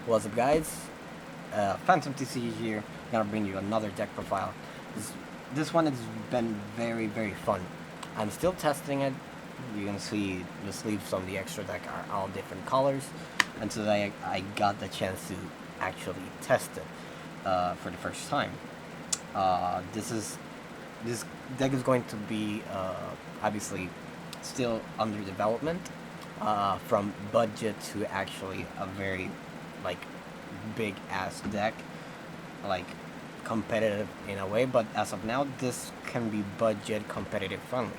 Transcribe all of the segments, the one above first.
What's up, guys? Phantom TC here. I'm gonna bring you another deck profile. This one has been very fun. I'm still testing it. You can see the sleeves on the extra deck are all different colors, and today I got the chance to actually test it for the first time. This deck is going to be obviously still under development. From budget to actually a very big ass deck, like competitive in a way, but as of now this can be budget competitive friendly.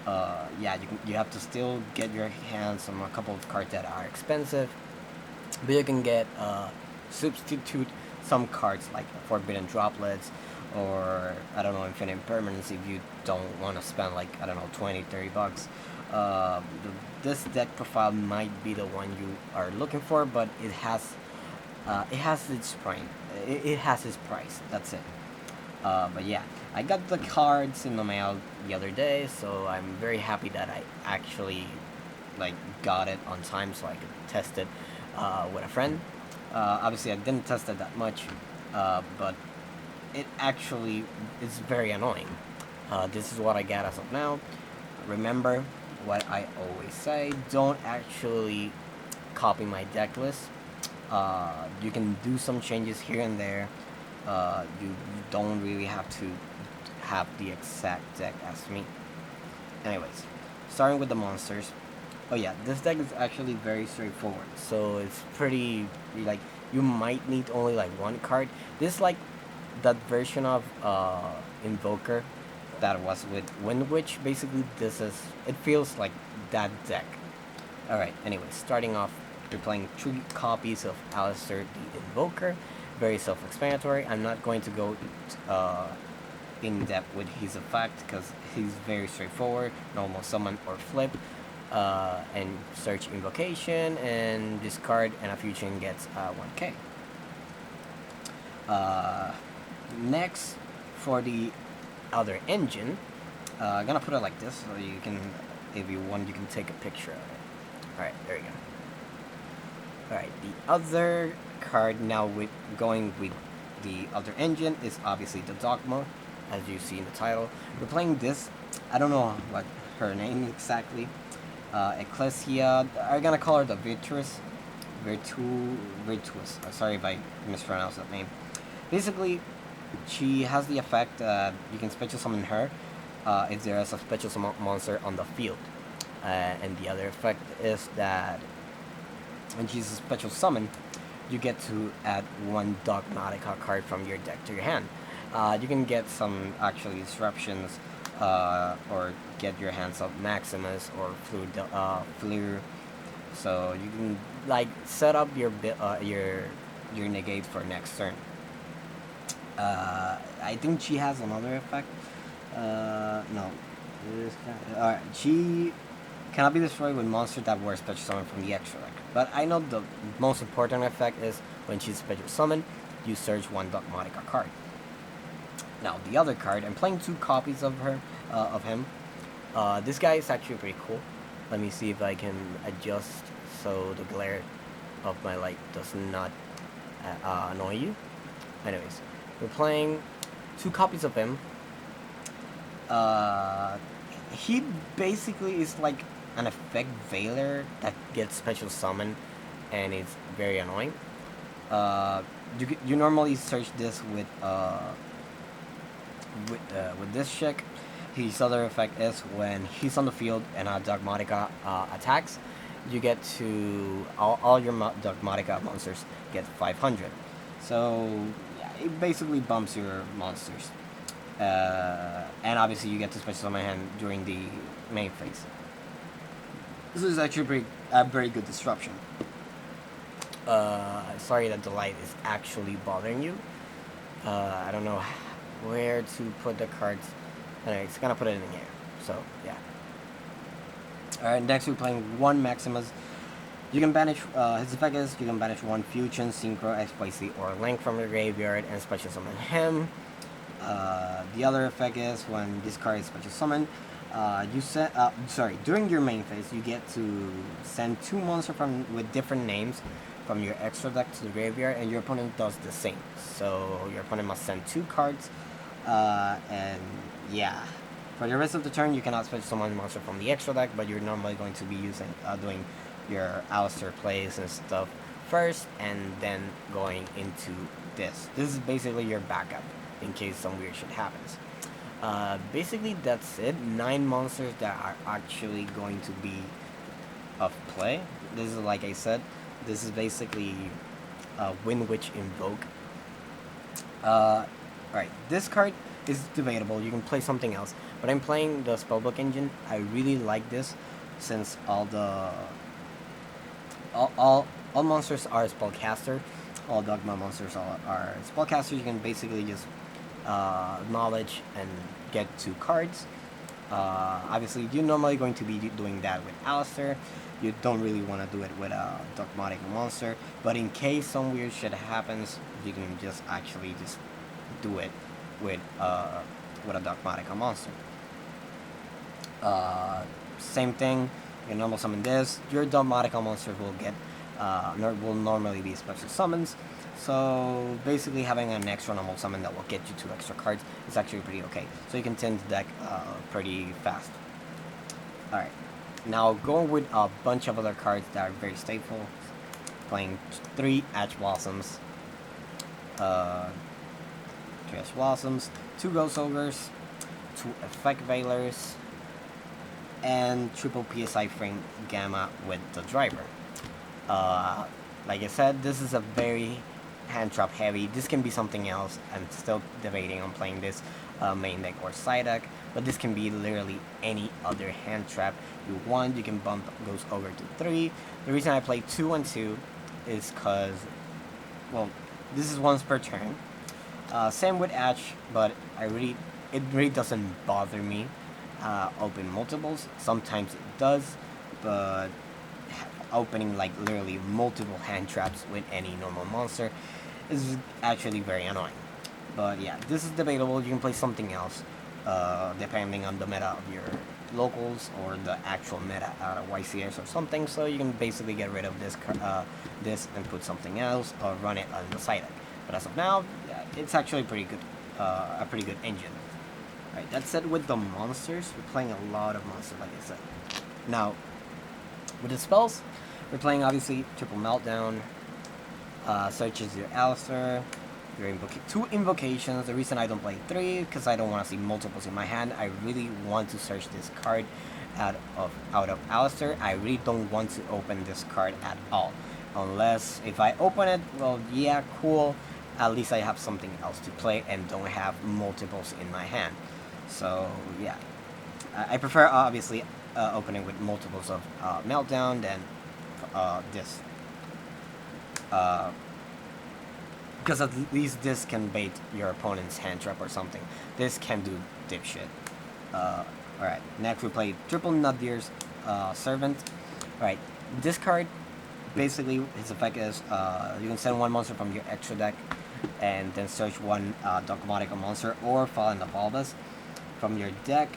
Yeah, you have to still get your hands on a couple of cards that are expensive, but you can get substitute some cards like forbidden droplets, or I don't know, infinite permanence if you don't want to spend like, I don't know, 20-30 bucks. This deck profile might be the one you are looking for, but it has its price. It has its price. That's it. But yeah, I got the cards in the mail the other day, so I'm very happy that I actually got it on time so I could test it with a friend. Obviously, I didn't test it that much, but it actually is very annoying. This is what I got as of now. Remember what I always say, don't actually copy my deck list. You can do some changes here and there. You don't really have to have the exact deck as me. Anyways, starting with the monsters. Oh yeah, this deck is actually very straightforward, so it's pretty, you might need only one card. This is that version of Invoker that was with Wind Witch. Basically, it feels like that deck. Alright, anyways, starting off, you're playing 3 copies of Aleister the Invoker. Very self-explanatory. I'm not going to go in depth with his effect because he's very straightforward. Normal summon or flip, and search invocation and discard, and a fusion gets 1k. Next, for the other engine, I'm gonna put it like this so you can, if you want, you can take a picture of it. Alright, there you go. Alright, the other card now going with the other engine is obviously the Dogma, as you see in the title. We're playing this, I don't know what her name exactly, Ecclesia. I'm gonna call her the Virtuous. Sorry if I mispronounced that name. Basically, she has the effect that you can special summon her if there is a special summon monster on the field. And the other effect is that when she's a special summon, you get to add 1 Dogmatika card from your deck to your hand. You can get some actually disruptions, or get your hands up Maximus or Fleur. So you can set up your negate for next turn. I think she has another effect. No. Alright, she cannot be destroyed with monsters that were special summoned from the extra deck. But I know the most important effect is when she's special summoned, you search 1 Dogmatika card. Now, the other card, I'm playing 2 copies of her, of him. This guy is actually pretty cool. Let me see if I can adjust so the glare of my light does not annoy you. Anyways, we're playing 2 copies of him. He basically is like an effect veiler that gets special summon, and it's very annoying. You normally search this with this chick. His other effect is when he's on the field and a Dogmatika attacks, you get to all your Dogmatika monsters get 500. So yeah, it basically bumps your monsters. And obviously you get to special summon hand during the main phase. This is actually a very good disruption. Sorry that the light is actually bothering you. I don't know where to put the cards. Anyway, it's gonna put it in here. So yeah. Alright, next we're playing 1 Maximus. You can banish, his effect is you can banish 1 Fusion, Synchro, XYZ, or Link from the graveyard and special summon him. The other effect is when this card is special summoned, during your main phase, you get to send 2 monsters with different names from your extra deck to the graveyard, and your opponent does the same. So your opponent must send 2 cards, and yeah. For the rest of the turn, you cannot switch summon monster from the extra deck, but you're normally going to be doing your Aleister plays and stuff first, and then going into this. This is basically your backup in case some weird shit happens. Basically, that's it. 9 monsters that are actually going to be of play. This is, like I said, this is basically Wind Witch Invoke. Right, this card is debatable. You can play something else, but I'm playing the spellbook engine. I really like this since all monsters are spellcaster. All dogma monsters are spellcasters. You can basically just knowledge and get 2 cards. Obviously, you're normally going to be doing that with Aleister. You don't really want to do it with a dogmatic monster, but in case some weird shit happens, you can just actually just do it with a dogmatic monster. Same thing. You can normal summon this. Your dogmatic monster will get will normally be special summons. So basically, having an extra normal summon that will get you 2 extra cards is actually pretty okay. So you can tend the deck pretty fast. All right. Now going with a bunch of other cards that are very staple. Playing 3 Ash Blossoms. 3 Ash Blossoms, 2 Ghost Ogres, 2 Effect Veilers, and triple PSI frame Gamma with the driver. Like I said, this is a very hand trap heavy. This can be something else. I'm still debating on playing this main deck or side deck, but this can be literally any other hand trap you want. You can bump Ghost Ogre to 3. The reason I play 2 and 2 is because, well, this is once per turn. Same with Ash, but it really doesn't bother me open multiples. Sometimes it does, but opening like literally multiple hand traps with any normal monster is actually very annoying. But yeah, this is debatable. You can play something else depending on the meta of your locals or the actual meta out of YCS or something. So you can basically get rid of this and put something else or run it on the side deck. But as of now, yeah, it's actually pretty good, a pretty good engine. Right, that said, with the monsters, we're playing a lot of monsters, like I said. Now, with the spells, we're playing obviously triple meltdown, such as your Aleister, your 2 invocations. The reason I don't play 3 because I don't want to see multiples in my hand. I really want to search this card out of Aleister. I really don't want to open this card at all, unless if I open it, well, yeah, cool. At least I have something else to play and don't have multiples in my hand. So yeah, I prefer obviously opening with multiples of meltdown than this. Because at least this can bait your opponent's hand trap or something. This can do dipshit. Alright, next we play triple Nadir's Servant. Alright, this card, basically his effect is you can send 1 monster from your extra deck and then search 1 dogmatic monster or Fallen of Albus from your deck.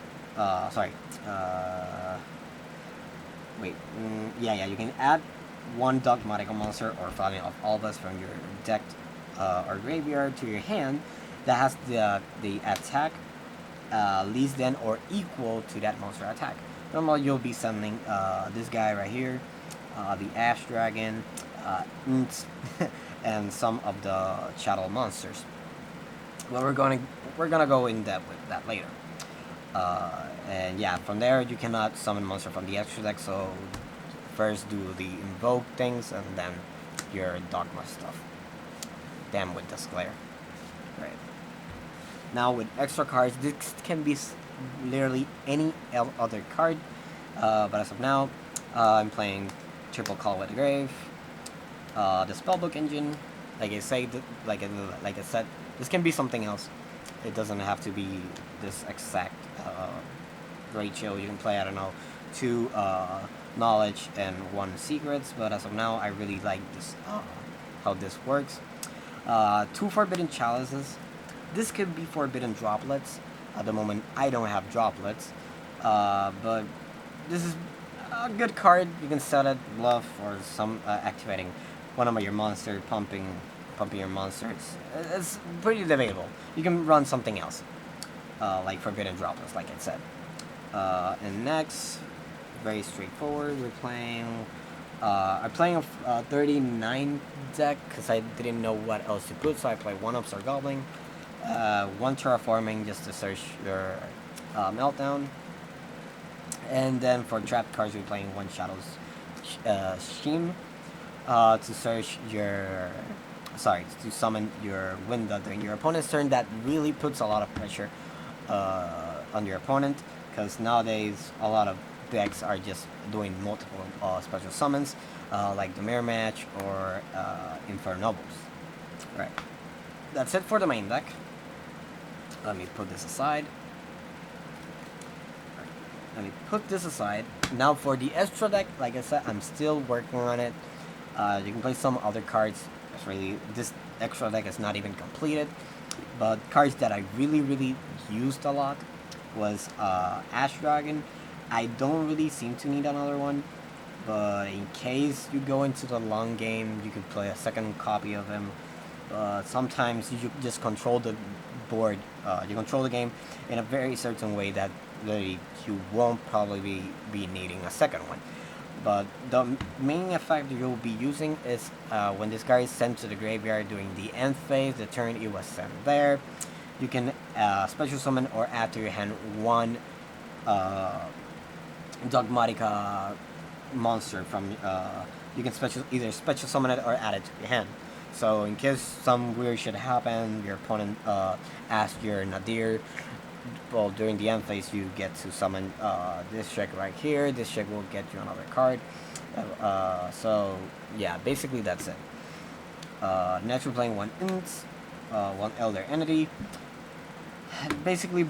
You can add 1 dogmatic monster or Fallen of Albus from your deck or graveyard to your hand that has the attack least than or equal to that monster attack. Normally you'll be sending this guy right here, the Ash Dragon, and some of the shaddoll monsters. Well, we're gonna go in depth with that later. And yeah, from there you cannot summon monster from the extra deck. So first do the invoke things and then your dogma stuff. Damn with this glare. Right. Now with extra cards, this can be literally any other card. But as of now, I'm playing triple Call with the Grave, the spellbook engine. Like I said, this can be something else. It doesn't have to be this exact ratio. You can play, I don't know, 2 knowledge and 1 secrets. But as of now, I really like this how this works. 2 forbidden chalices. This could be forbidden droplets. At the moment, I don't have droplets, but this is a good card. You can set it bluff or some activating one of your monster pumping your monsters. It's pretty debatable. You can run something else, like forbidden droplets, like I said. And next, very straightforward. I'm playing a 39 deck because I didn't know what else to put, so I play one upstart goblin, one terraforming just to search your meltdown, and then for trap cards we're playing one shadow's scheme to search your to summon your winda during your opponent's turn. That really puts a lot of pressure on your opponent, because nowadays a lot of decks are just doing multiple special summons, like the mirror match or infernobles. Right, that's it for the main deck. Let me put this aside. Let me put this aside. Now for the extra deck, like I said, I'm still working on it. You can play some other cards. It's really, this extra deck is not even completed, but cards that I really used a lot was Ash Dragon. I don't really seem to need another one, but in case you go into the long game, you could play a second copy of him. Sometimes you just control the board, you control the game in a very certain way that really you won't probably be needing a second one. But the main effect you'll be using is when this guy is sent to the graveyard during the end phase, the turn it was sent there, you can special summon or add to your hand one Dogmatika monster from you can either special summon it or add it to your hand. So in case some weird shit happen, your opponent asks your nadir, well, during the end phase you get to summon this check right here. This check will get you another card. So yeah, basically that's it. Next we're playing one one elder entity. Basically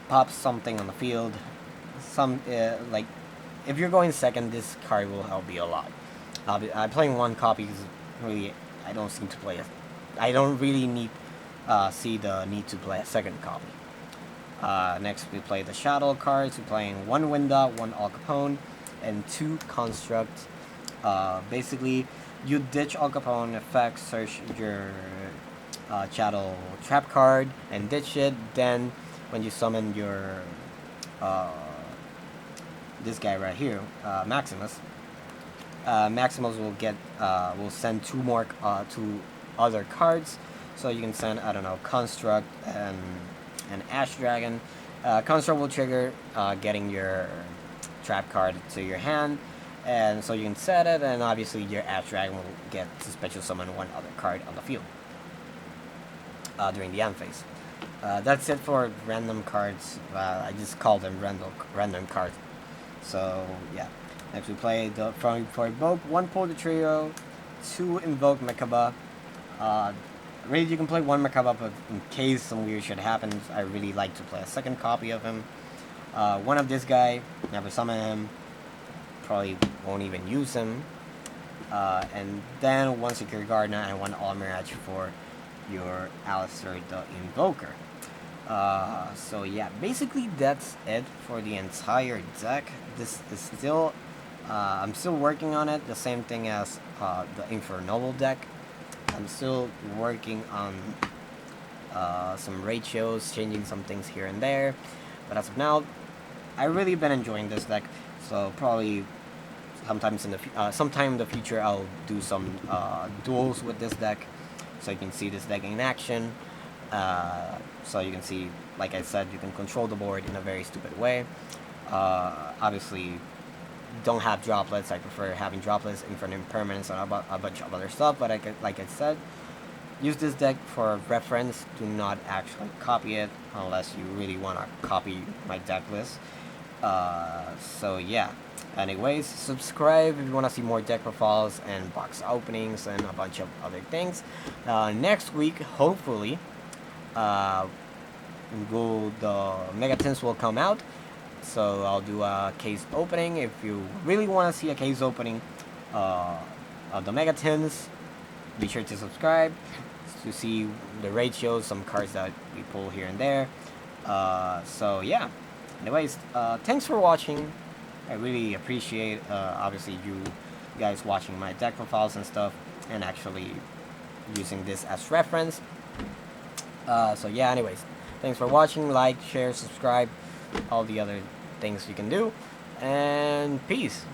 pops something on the field. Like if you're going second, this card will help you a lot. I'm playing one copy because really I don't seem to play it. I don't really see the need to play a second copy. Next we play the shaddoll cards. We're playing one winda, one alkapollone, and two construct. Basically, you ditch alkapollone effect, search your shaddoll trap card, and ditch it. Then, when you summon your this guy right here, Maximus, Maximus will send two other cards. So you can send, I don't know, construct and an Ash Dragon. Construct will trigger getting your trap card to your hand, and so you can set it, and obviously your Ash Dragon will get to special summon one other card on the field during the end phase. That's it for random cards. I just call them random cards. So yeah. Next we play for invoke one purgatrio, two invoke mechaba. Really, you can play one mechaba, but in case some weird shit happens, I really like to play a second copy of him. One of this guy, never summon him, probably won't even use him. And then one secure gardna and one almiraj for your Aleister the Invoker. So yeah, basically that's it for the entire deck. This is still, I'm still working on it, the same thing as the infernoble deck. I'm still working on some ratios, changing some things here and there, but as of now, I've really been enjoying this deck. So probably sometime in the future, I'll do some duels with this deck, so you can see this deck in action. So you can see, like I said, you can control the board in a very stupid way. Obviously, don't have droplets. I prefer having droplets, infinite impermanence, and a bunch of other stuff. But like I said, use this deck for reference. Do not actually copy it unless you really want to copy my deck list. So yeah. Anyways, subscribe if you want to see more deck profiles and box openings and a bunch of other things. Next week, hopefully, the megatins will come out. So I'll do a case opening. If you really want to see a case opening of the megatins, be sure to subscribe to see the ratios, some cards that we pull here and there. So yeah. Anyways, thanks for watching. I really appreciate obviously you guys watching my deck profiles and stuff. and actually using this as reference. So yeah, anyways, thanks for watching. Like, share, subscribe, all the other things you can do, and peace.